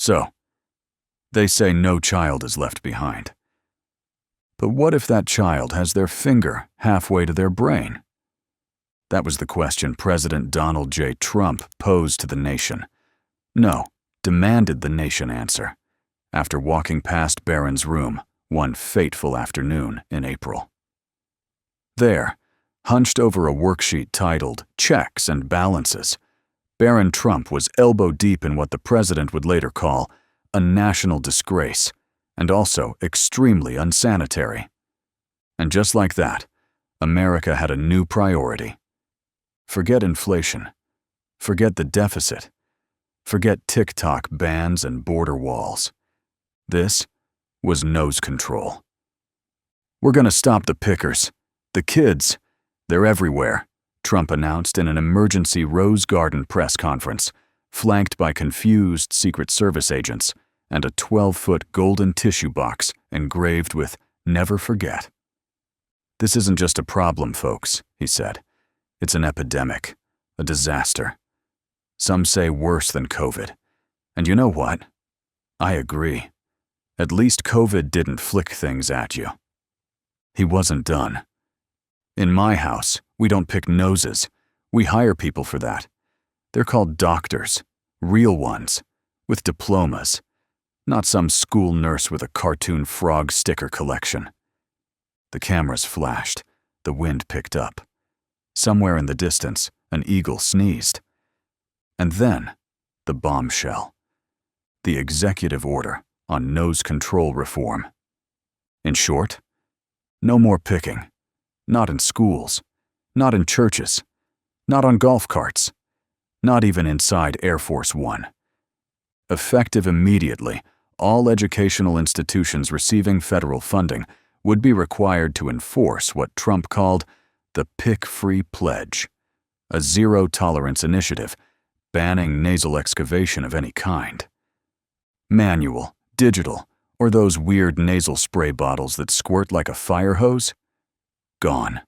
So, they say no child is left behind. But what if that child has their finger halfway to their brain? That was the question President Donald J. Trump posed to the nation. No, demanded the nation answer, after walking past Barron's room one fateful afternoon in April. There, hunched over a worksheet titled Checks and Balances, Barron Trump was elbow-deep in what the president would later call a national disgrace, and also extremely unsanitary. And just like that, America had a new priority. Forget inflation. Forget the deficit. Forget TikTok bans and border walls. This was nose control. We're gonna stop the pickers. The kids, they're everywhere, Trump announced in an emergency Rose Garden press conference, flanked by confused Secret Service agents and a 12-foot golden tissue box engraved with "Never Forget." This isn't just a problem, folks, he said. It's an epidemic, a disaster. Some say worse than COVID. And you know what? I agree. At least COVID didn't flick things at you. He wasn't done. In my house, we don't pick noses. We hire people for that. They're called doctors, real ones, with diplomas, not some school nurse with a cartoon frog sticker collection. The cameras flashed. The wind picked up. Somewhere in the distance, an eagle sneezed. And then, the bombshell. The executive order on nose control reform. In short, no more picking. Not in schools. Not in churches. Not on golf carts. Not even inside Air Force One. Effective immediately, all educational institutions receiving federal funding would be required to enforce what Trump called the Pick-Free Pledge, a zero-tolerance initiative banning nasal excavation of any kind. Manual, digital, or those weird nasal spray bottles that squirt like a fire hose? Gone.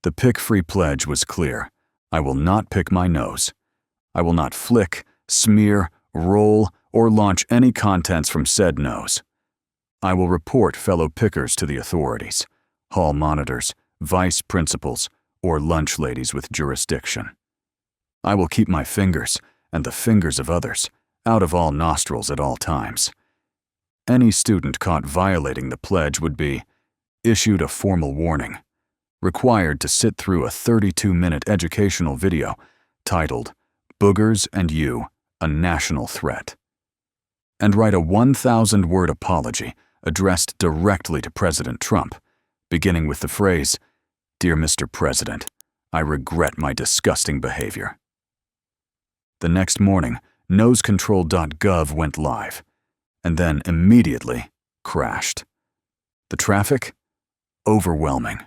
The Pick-Free Pledge was clear. I will not pick my nose. I will not flick, smear, roll, or launch any contents from said nose. I will report fellow pickers to the authorities, hall monitors, vice principals, or lunch ladies with jurisdiction. I will keep my fingers, and the fingers of others, out of all nostrils at all times. Any student caught violating the pledge would be issued a formal warning, required to sit through a 32-minute educational video titled Boogers and You, a National Threat, and write a 1,000-word apology addressed directly to President Trump, beginning with the phrase, "Dear Mr. President, I regret my disgusting behavior." The next morning, nosecontrol.gov went live, and then immediately crashed. The traffic? Overwhelming.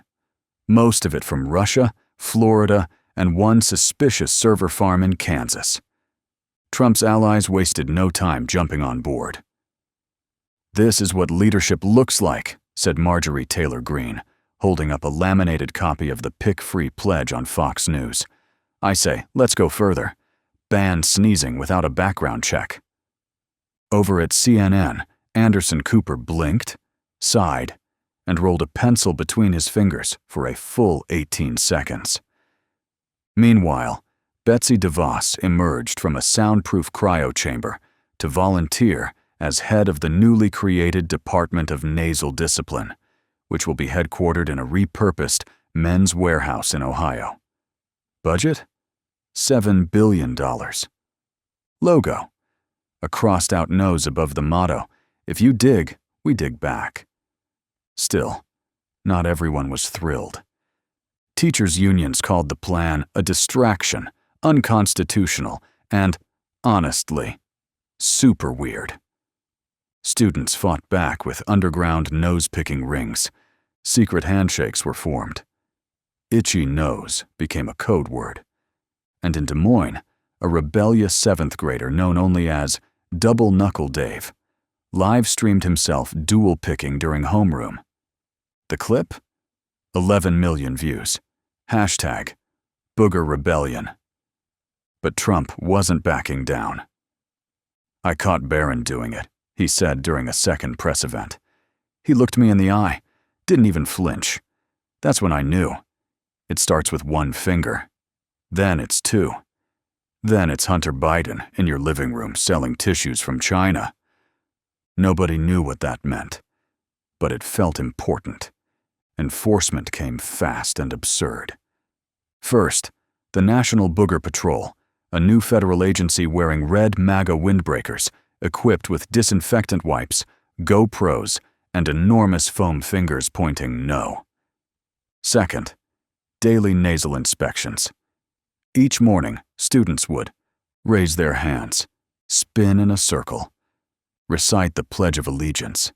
Most of it from Russia, Florida, and one suspicious server farm in Kansas. Trump's allies wasted no time jumping on board. "This is what leadership looks like," said Marjorie Taylor Greene, holding up a laminated copy of the Pick-Free Pledge on Fox News. "I say, let's go further. Ban sneezing without a background check." Over at CNN, Anderson Cooper blinked, sighed, and rolled a pencil between his fingers for a full 18 seconds. Meanwhile, Betsy DeVos emerged from a soundproof cryo chamber to volunteer as head of the newly created Department of Nasal Discipline, which will be headquartered in a repurposed men's warehouse in Ohio. Budget? $7 billion. Logo? A crossed-out nose above the motto, "If you dig, we dig back." Still, not everyone was thrilled. Teachers' unions called the plan a distraction, unconstitutional, and, honestly, super weird. Students fought back with underground nose-picking rings. Secret handshakes were formed. Itchy nose became a code word. And in Des Moines, a rebellious 7th grader known only as Double Knuckle Dave live-streamed himself dual-picking during homeroom. The clip? 11 million views. Hashtag Booger Rebellion. But Trump wasn't backing down. "I caught Barron doing it," he said during a second press event. He looked me in the eye, didn't even flinch. That's when I knew. It starts with one finger. Then it's two. Then it's Hunter Biden in your living room selling tissues from China. Nobody knew what that meant, but it felt important. Enforcement came fast and absurd. First, the National Booger Patrol, a new federal agency wearing red MAGA windbreakers, equipped with disinfectant wipes, GoPros, and enormous foam fingers pointing no. Second, daily nasal inspections. Each morning, students would raise their hands, spin in a circle, recite the Pledge of Allegiance,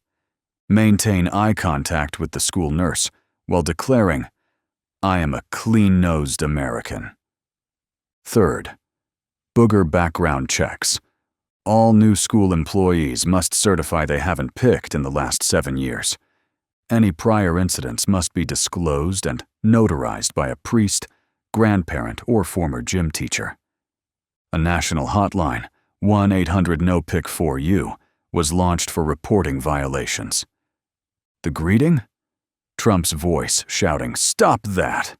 maintain eye contact with the school nurse while declaring, "I am a clean-nosed American." Third, booger background checks. All new school employees must certify they haven't picked in the last 7 years. Any prior incidents must be disclosed and notarized by a priest, grandparent, or former gym teacher. A national hotline, 1-800-NO-PICK-4U, was launched for reporting violations. The greeting? Trump's voice shouting, "Stop that!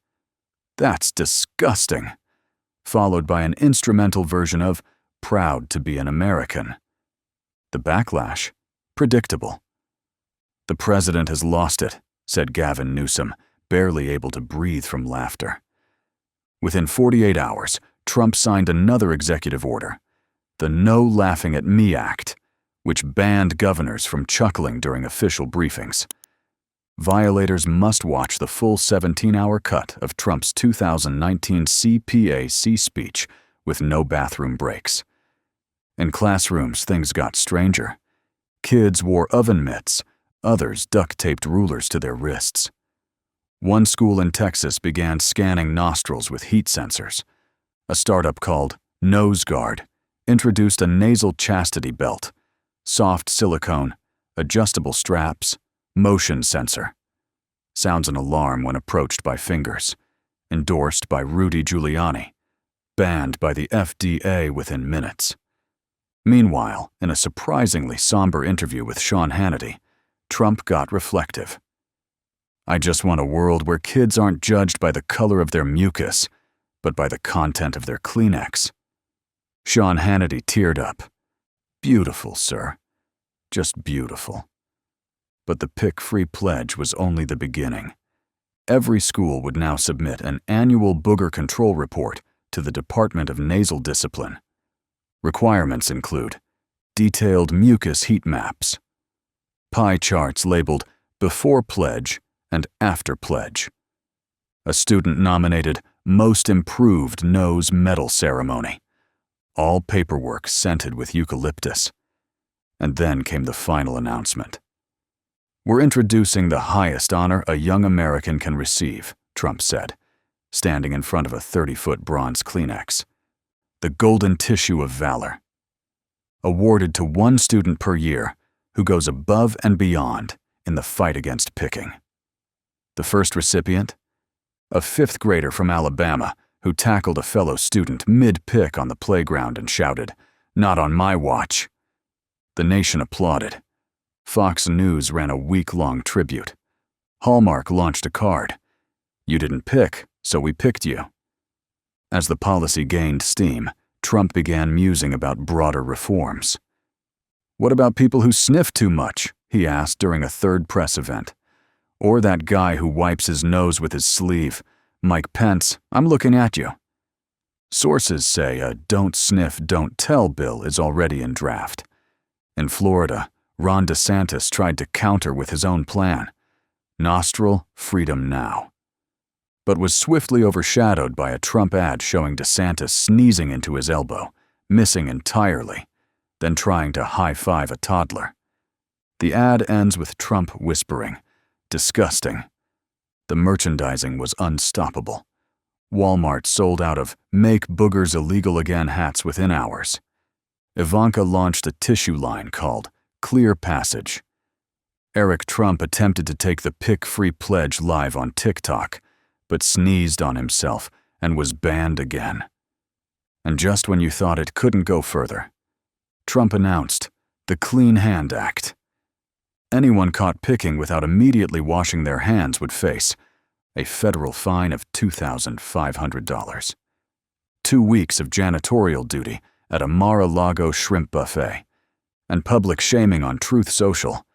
That's disgusting!" followed by an instrumental version of "Proud to be an American." The backlash? Predictable. "The president has lost it," said Gavin Newsom, barely able to breathe from laughter. Within 48 hours, Trump signed another executive order, the No Laughing at Me Act, which banned governors from chuckling during official briefings. Violators must watch the full 17-hour cut of Trump's 2019 CPAC speech with no bathroom breaks. In classrooms, things got stranger. Kids wore oven mitts, others duct-taped rulers to their wrists. One school in Texas began scanning nostrils with heat sensors. A startup called NoseGuard introduced a nasal chastity belt, soft silicone, adjustable straps, motion sensor. Sounds an alarm when approached by fingers. Endorsed by Rudy Giuliani. Banned by the FDA within minutes. Meanwhile, in a surprisingly somber interview with Sean Hannity, Trump got reflective. "I just want a world where kids aren't judged by the color of their mucus, but by the content of their Kleenex." Sean Hannity teared up. "Beautiful, sir. Just beautiful." But the pick-free pledge was only the beginning. Every school would now submit an annual booger control report to the Department of Nasal Discipline. Requirements include detailed mucus heat maps, pie charts labeled Before Pledge and After Pledge, a student-nominated Most Improved Nose Medal ceremony, all paperwork scented with eucalyptus. And then came the final announcement. "We're introducing the highest honor a young American can receive," Trump said, standing in front of a 30-foot bronze Kleenex. "The Golden Tissue of Valor. Awarded to one student per year who goes above and beyond in the fight against picking." The first recipient? A 5th grader from Alabama who tackled a fellow student mid-pick on the playground and shouted, "Not on my watch." The nation applauded. Fox News ran a week-long tribute. Hallmark launched a card. "You didn't pick, so we picked you." As the policy gained steam, Trump began musing about broader reforms. "What about people who sniff too much?" he asked during a third press event. "Or that guy who wipes his nose with his sleeve? Mike Pence, I'm looking at you." Sources say a "don't sniff, don't tell" bill is already in draft. In Florida, Ron DeSantis tried to counter with his own plan, nostril freedom now, but was swiftly overshadowed by a Trump ad showing DeSantis sneezing into his elbow, missing entirely, then trying to high-five a toddler. The ad ends with Trump whispering, "Disgusting." The merchandising was unstoppable. Walmart sold out of "Make Boogers Illegal Again" hats within hours. Ivanka launched a tissue line called Clear Passage. Eric Trump attempted to take the pick-free pledge live on TikTok, but sneezed on himself and was banned again. And just when you thought it couldn't go further, Trump announced the Clean Hand Act. Anyone caught picking without immediately washing their hands would face a federal fine of $2,500, 2 weeks of janitorial duty at a Mar-a-Lago shrimp buffet, and public shaming on Truth Social,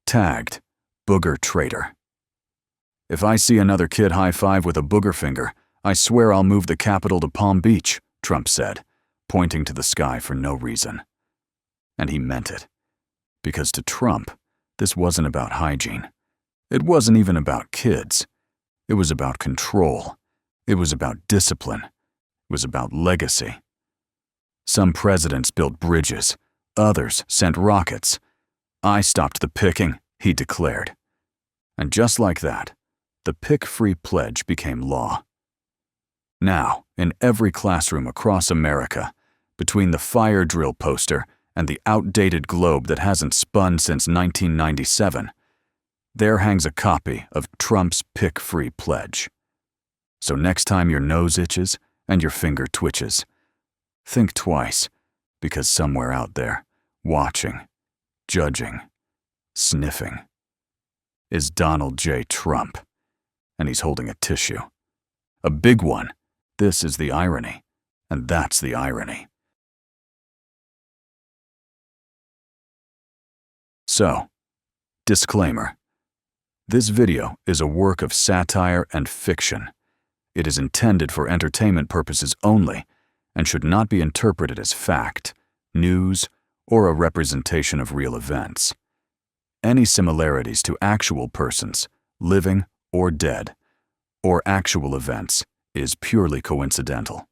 tagged Booger Traitor. If I see another kid high-five with a booger finger, I swear I'll move the capital to Palm Beach, Trump said, pointing to the sky for no reason. And he meant it. Because to Trump, this wasn't about hygiene. It wasn't even about kids. It was about control. It was about discipline. It was about legacy. Some presidents built bridges. Others sent rockets. I stopped the picking, he declared. And just like that, the Pick-Free Pledge became law. Now, in every classroom across America, between the fire drill poster and the outdated globe that hasn't spun since 1997, there hangs a copy of Trump's Pick-Free Pledge. So next time your nose itches and your finger twitches, think twice, because somewhere out there, watching, judging, sniffing, is Donald J. Trump, and he's holding a tissue. A big one. This is the irony, and that's the irony. So, disclaimer. This video is a work of satire and fiction. It is intended for entertainment purposes only and should not be interpreted as fact, news, or a representation of real events. Any similarities to actual persons, living or dead, or actual events, is purely coincidental.